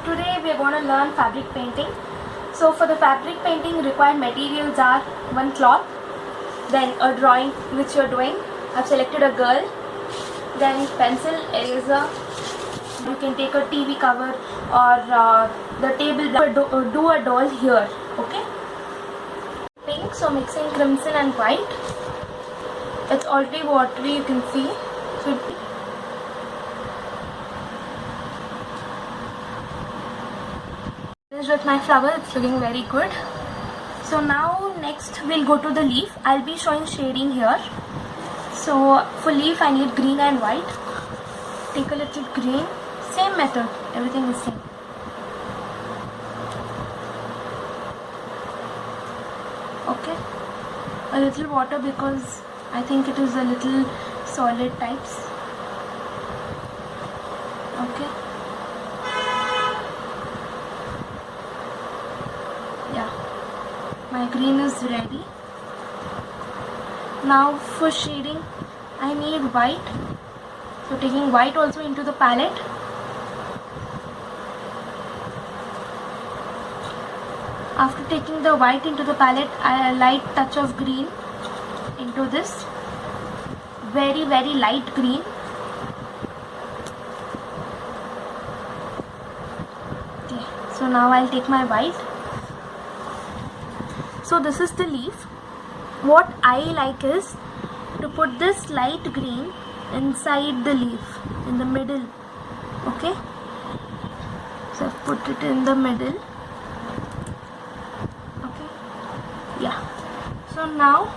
today we are going to learn fabric painting. So for the fabric painting, required materials are one cloth, then a drawing which you are doing. I've selected a girl, then pencil, eraser. You can take a TV cover or the table. Do a doll here, okay? Pink, so mixing crimson and white. It's already watery, you can see. So with my flower, it's looking very good. So now next we'll go to the leaf. I'll be showing shading here. So for leaf I need green and white. Take a little green. Same method, everything is same. Okay, a little water because I think it is a little solid types. Okay. Yeah, my green is ready. Now for shading I need white, so taking white also into the palette. After taking the white into the palette, a light touch of green into this, very light green. Okay, so now I'll take my white. So this is the leaf. What I like is to put this light green inside the leaf, in the middle. Okay, so I've put it in the middle. Okay, yeah. So now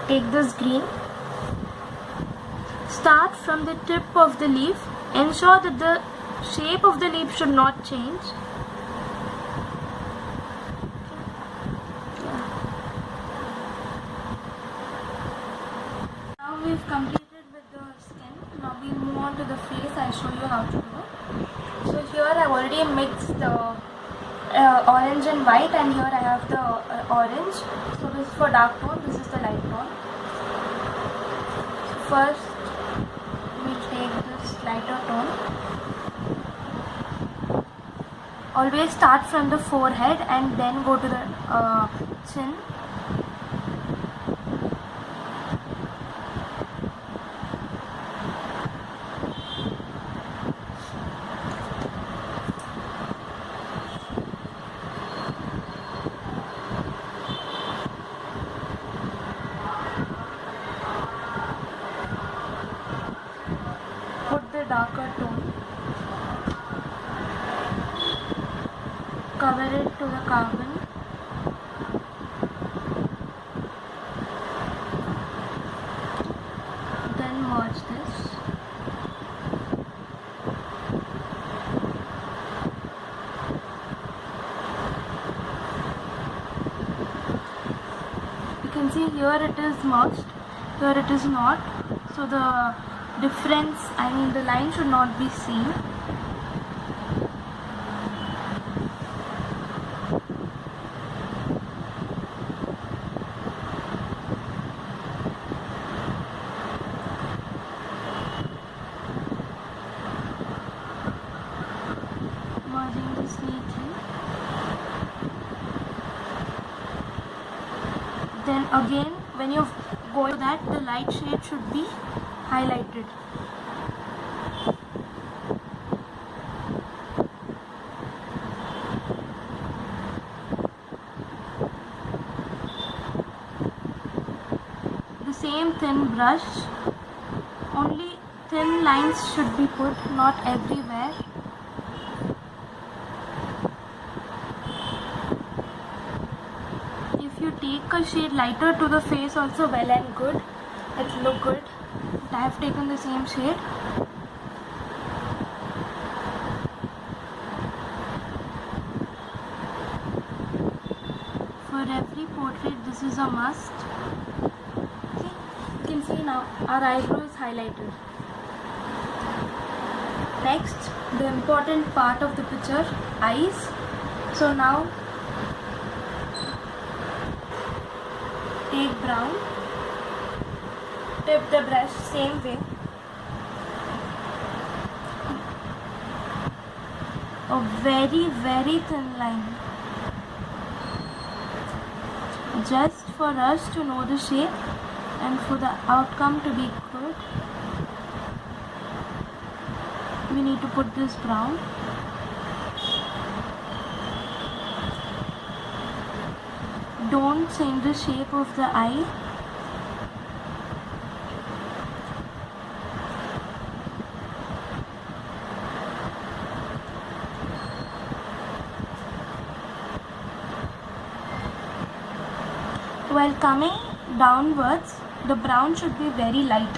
take this green, start from the tip of the leaf, ensure that the shape of the leaf should not change. We've completed with the skin. Now we move on to the face. I'll show you how to do it. So here I've already mixed the orange and white, and here I have the orange. So this is for dark tone, this is the light tone. So first we take this lighter tone. Always start from the forehead and then go to the chin. Put the darker tone, cover it to the carbon, then merge this. You can see here it is merged, here it is not, so the difference, the line should not be seen. Merging this neatly. Then again, when you go to that, the light shade should be highlighted. The same thin brush, only thin lines should be put, not everywhere. If you take a shade lighter to the face also, well and good, it look good. But I have taken the same shade. For every portrait, this is a must. Okay, you can see now our eyebrow is highlighted. Next, the important part of the picture, eyes. So now take brown, dip the brush same way, a very thin line, just for us to know the shape and for the outcome to be good. We need to put this brown. Don't change the shape of the eye. While coming downwards, the brown should be very light,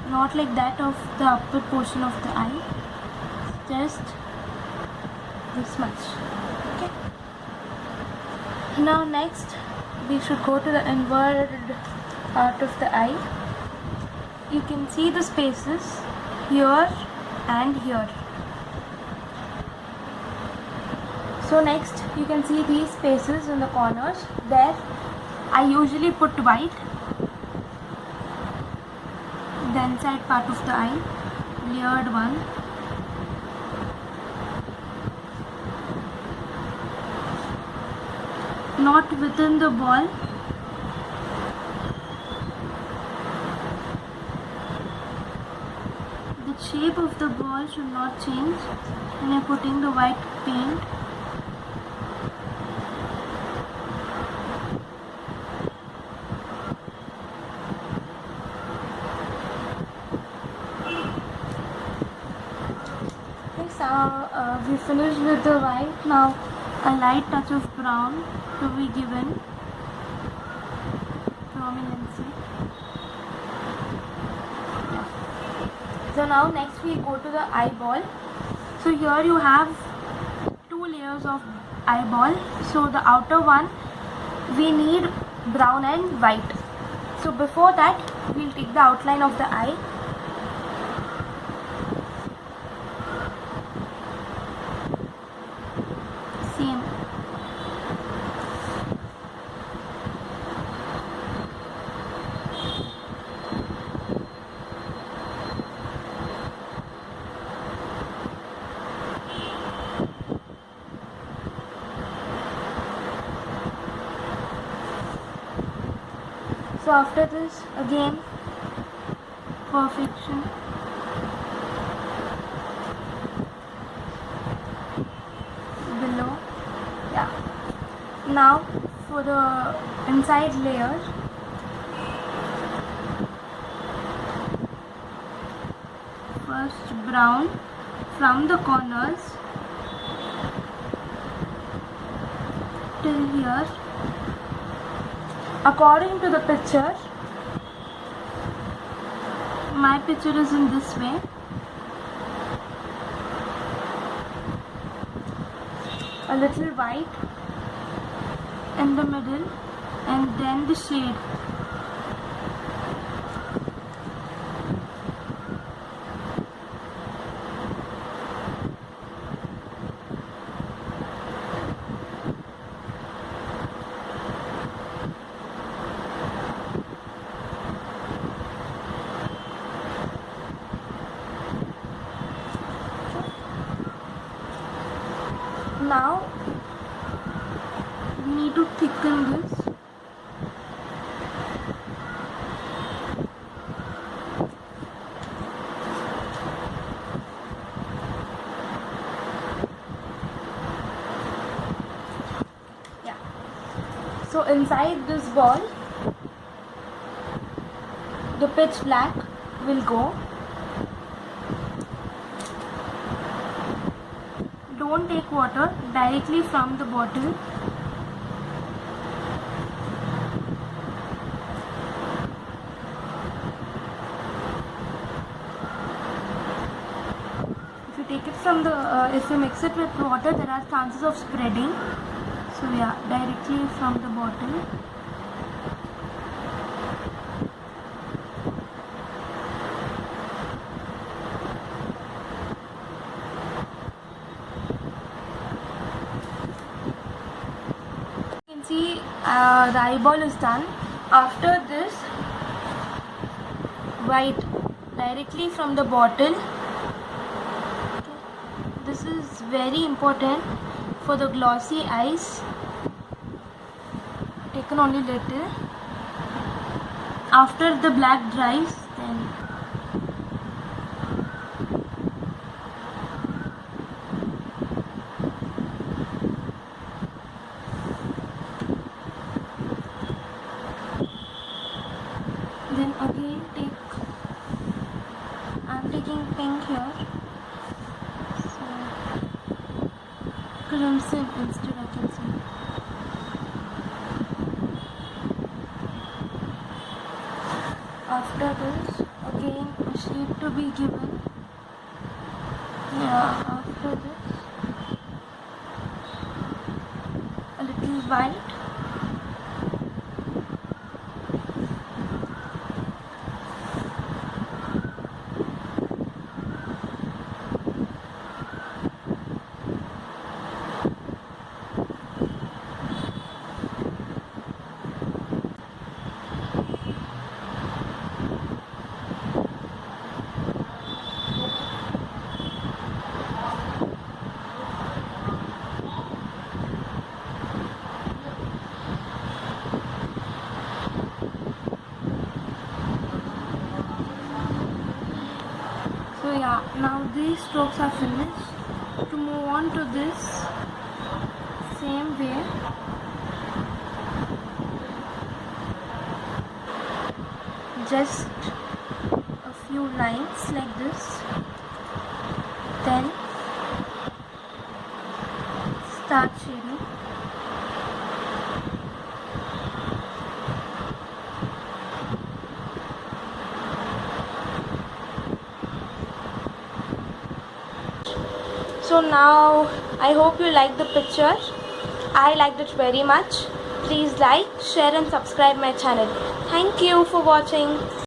not like that of the upper portion of the eye, just this much. Okay. Now next we should go to the inward part of the eye. You can see the spaces here and here. So next you can see these spaces in the corners. There I usually put white. The inside part of the eye, layered one. Not within the ball. The shape of the ball should not change when I'm putting the white paint. We finished with the white. Now a light touch of brown to be given prominency. So now next we go to the eyeball. So here you have 2 layers of eyeball. So the outer one we need brown and white. So before that we'll take the outline of the eye. Same. So after this again perfection. Below. Yeah. Now for the inside layer, first brown from the corners till here. According to the picture, my picture is in this way. A little white in the middle and then the shade. Now we need to thicken this. Yeah. So inside this ball, the pitch black will go. Don't take water directly from the bottle. If you take it from the, if you mix it with water, there are chances of spreading. So yeah, directly from the bottle. See, the eyeball is done. After this, white directly from the bottle this is very important for the glossy eyes. Taken only little. After the black dries, then again I'm taking pink here, so crimson instead I can say. After this, again a shade to be given. After this, a little white. So yeah, now these strokes are finished. To move on to this, same way, just a few lines like this, then start shading. So now I hope you like the picture. I liked it very much. Please like, share and subscribe my channel. Thank you for watching.